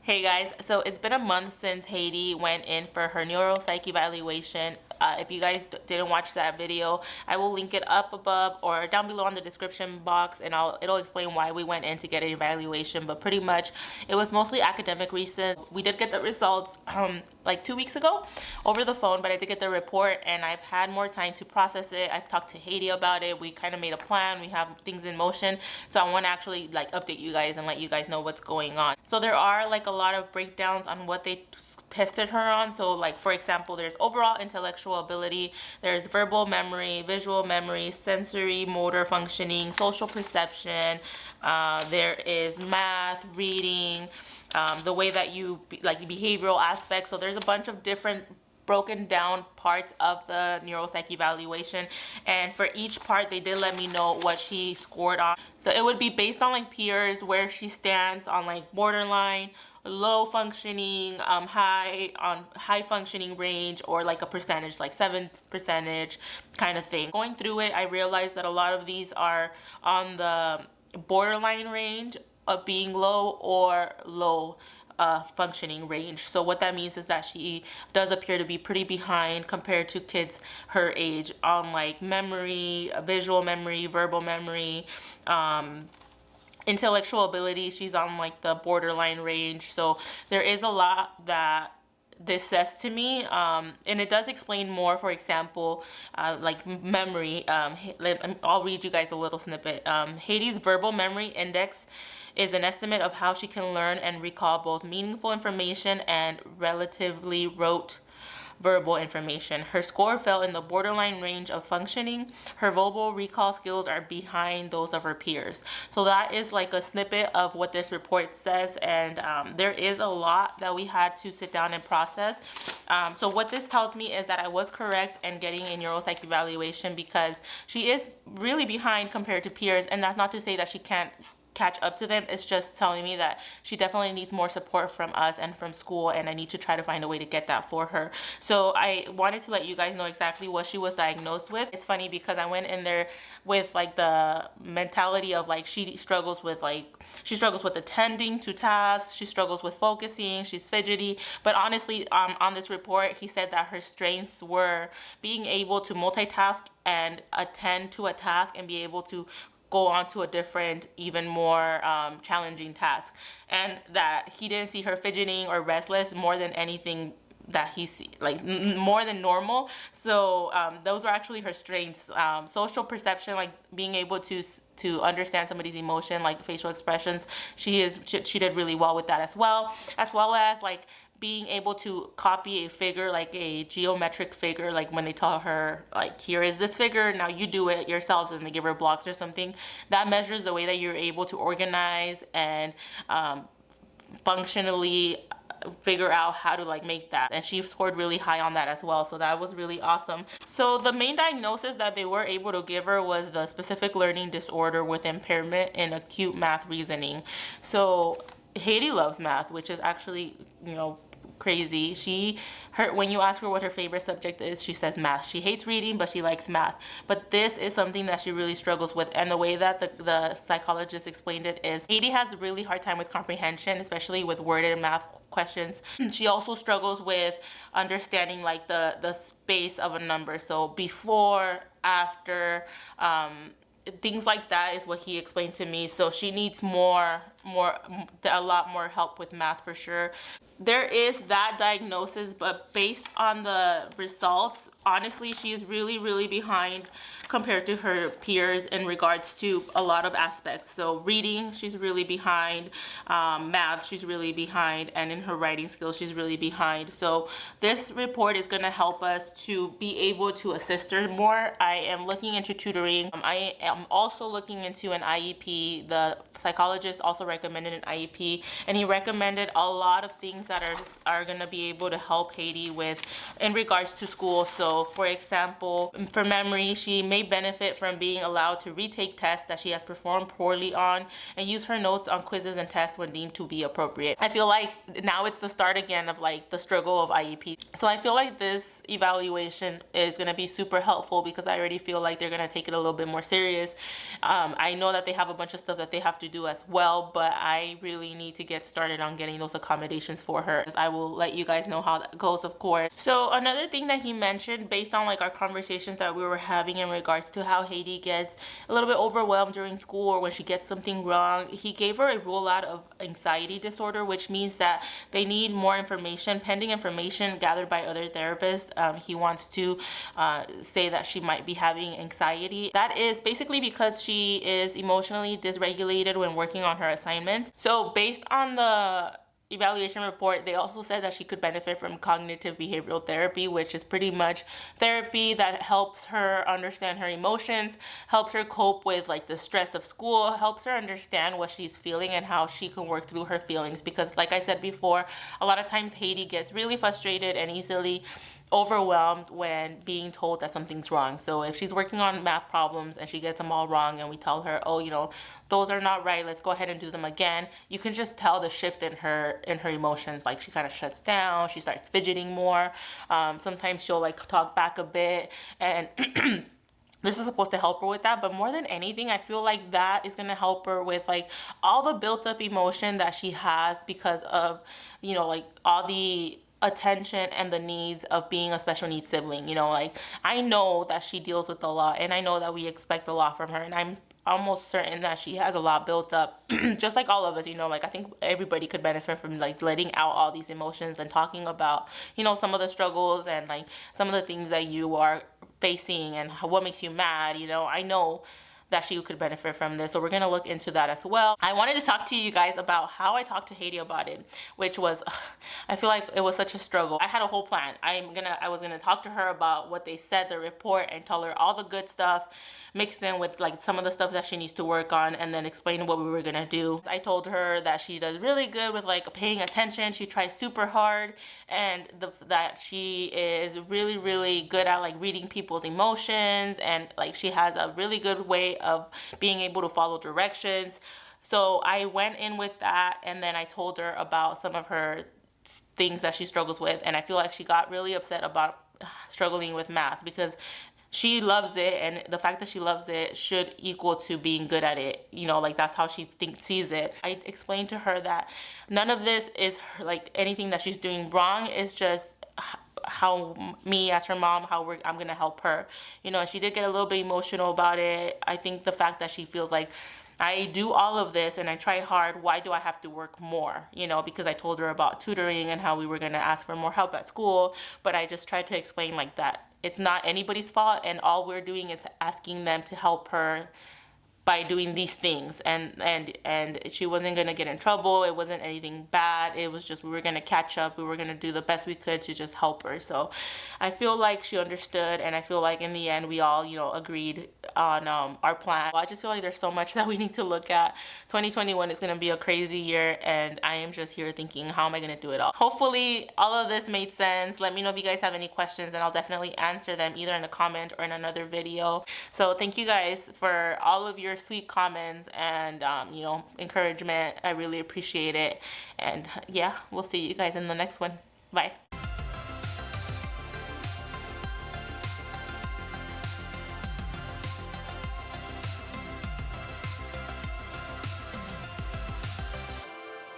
Hey guys, so it's been a month since Haiti went in for her neuropsych evaluation. If you guys didn't watch that video, I will link it up above or down below in the description box, and it'll explain why we went in to get an evaluation. But pretty much it was mostly academic reasons. We did get the results like 2 weeks ago over the phone, but I did get the report and I've had more time to process it. I've talked to Haiti about it. We kind of made a plan. We have things in motion, so I want to actually like update you guys and let you guys know what's going on. So there are like a lot of breakdowns on what they tested her on. So like, for example, there's overall intellectual ability, there's verbal memory, visual memory, sensory motor functioning, social perception, there is math, reading, the way that you like behavioral aspects. So there's a bunch of different broken down parts of the neuropsych evaluation, and for each part they did let me know what she scored on. So it would be based on like peers, where she stands on like borderline, low functioning, high functioning range, or like a percentage, like 7th percentage kind of thing. Going through it, I realized that a lot of these are on the borderline range of being low or low functioning range. So what that means is that she does appear to be pretty behind compared to kids her age on like memory, visual memory, verbal memory, intellectual ability. She's on like the borderline range. So there is a lot that this says to me, and it does explain more. For example, like memory, I'll read you guys a little snippet. Haiti's verbal memory index is an estimate of how she can learn and recall both meaningful information and relatively rote verbal information. Her score fell in the borderline range of functioning. Her verbal recall skills are behind those of her peers. So that is like a snippet of what this report says, and there is a lot that we had to sit down and process. So what this tells me is that I was correct in getting a neuropsych evaluation, because she is really behind compared to peers, and that's not to say that she can't catch up to them. It's just telling me that she definitely needs more support from us and from school, and I need to try to find a way to get that for her. So I wanted to let you guys know exactly what she was diagnosed with. It's funny because I went in there with like the mentality of like she struggles with attending to tasks, she struggles with focusing, she's fidgety. But honestly, on this report, he said that her strengths were being able to multitask and attend to a task and be able to go on to a different, even more challenging task, and that he didn't see her fidgeting or restless more than anything that he see, like more than normal. So those were actually her strengths. Social perception, like being able to understand somebody's emotion, like facial expressions, she did really well with that, as well as like being able to copy a figure, like a geometric figure, like when they tell her like, here is this figure, now you do it yourselves, and they give her blocks or something. That measures the way that you're able to organize and functionally figure out how to like make that, and she scored really high on that as well. So that was really awesome. So the main diagnosis that they were able to give her was the specific learning disorder with impairment in acute math reasoning. So Haiti loves math, which is actually, you know, crazy. When you ask her what her favorite subject is, she says math. She hates reading, but she likes math. But this is something that she really struggles with, and the way that the psychologist explained it is Haiti has a really hard time with comprehension, especially with worded math questions. She also struggles with understanding like the space of a number, so before, after, things like that is what he explained to me. So she needs a lot more help with math for sure. There is that diagnosis, but based on the results, honestly, she's really behind compared to her peers in regards to a lot of aspects. So reading, she's really behind. Math, she's really behind. And in her writing skills, she's really behind. So this report is going to help us to be able to assist her more. I am looking into tutoring. I am also looking into an IEP. The psychologist also recommended an IEP, and he recommended a lot of things that are going to be able to help Haiti with in regards to school. So for example, for memory, she may benefit from being allowed to retake tests that she has performed poorly on, and use her notes on quizzes and tests when deemed to be appropriate. I feel like now it's the start again of like the struggle of IEP. So I feel like this evaluation is going to be super helpful, because I already feel like they're going to take it a little bit more serious. I know that they have a bunch of stuff that they have to do as well, but but I really need to get started on getting those accommodations for her. I will let you guys know how that goes, of course. So another thing that he mentioned, based on like our conversations that we were having in regards to how Haiti gets a little bit overwhelmed during school or when she gets something wrong, he gave her a rule out of anxiety disorder, which means that they need more information, pending information gathered by other therapists. He wants to say that she might be having anxiety. That is basically because she is emotionally dysregulated when working on her assignments. So based on the evaluation report, they also said that she could benefit from cognitive behavioral therapy, which is pretty much therapy that helps her understand her emotions, helps her cope with like the stress of school, helps her understand what she's feeling and how she can work through her feelings. Because like I said before, a lot of times Haiti gets really frustrated and easily overwhelmed when being told that something's wrong. So if she's working on math problems and she gets them all wrong and we tell her, oh, you know, those are not right, let's go ahead and do them again, you can just tell the shift in her emotions. Like she kind of shuts down, she starts fidgeting more. Sometimes she'll like talk back a bit, and this is supposed to help her with that. But more than anything, I feel like that is going to help her with like all the built up emotion that she has because of, you know, like all the attention and the needs of being a special needs sibling. You know, like I know that she deals with a lot, and I know that we expect a lot from her, and I'm almost certain that she has a lot built up, just like all of us. You know, like I think everybody could benefit from like letting out all these emotions and talking about, you know, some of the struggles and like some of the things that you are facing and what makes you mad. You know, I know that she could benefit from this, so we're gonna look into that as well. I wanted to talk to you guys about how I talked to Haiti about it, which was, I feel like it was such a struggle. I had a whole plan. I was gonna talk to her about what they said, the report, and tell her all the good stuff mixed in with like some of the stuff that she needs to work on, and then explain what we were gonna do. I told her that she does really good with like paying attention. She tries super hard, and that she is really, really good at like reading people's emotions, and like she has a really good way of being able to follow directions. So I went in with that, and then I told her about some of her things that she struggles with, and I feel like she got really upset about struggling with math because she loves it, and the fact that she loves it should equal to being good at it. You know, like that's how she sees it. I explained to her that none of this is her, like anything that she's doing wrong. It's just how me as her mom, I'm gonna help her. You know, and she did get a little bit emotional about it. I think the fact that she feels like I do all of this and I try hard, why do I have to work more? You know, because I told her about tutoring and how we were gonna ask for more help at school, but I just tried to explain like that it's not anybody's fault, and all we're doing is asking them to help her by doing these things, and she wasn't gonna get in trouble. It wasn't anything bad. It was just we were gonna catch up. We were gonna do the best we could to just help her. So I feel like she understood, and I feel like in the end we all, you know, agreed on our plan. I just feel like there's so much that we need to look at. 2021 is gonna be a crazy year, and I am just here thinking, how am I gonna do it all? Hopefully all of this made sense. Let me know if you guys have any questions, and I'll definitely answer them either in a comment or in another video. So thank you guys for all of your sweet comments and you know, encouragement. I really appreciate it, and yeah, we'll see you guys in the next one. Bye.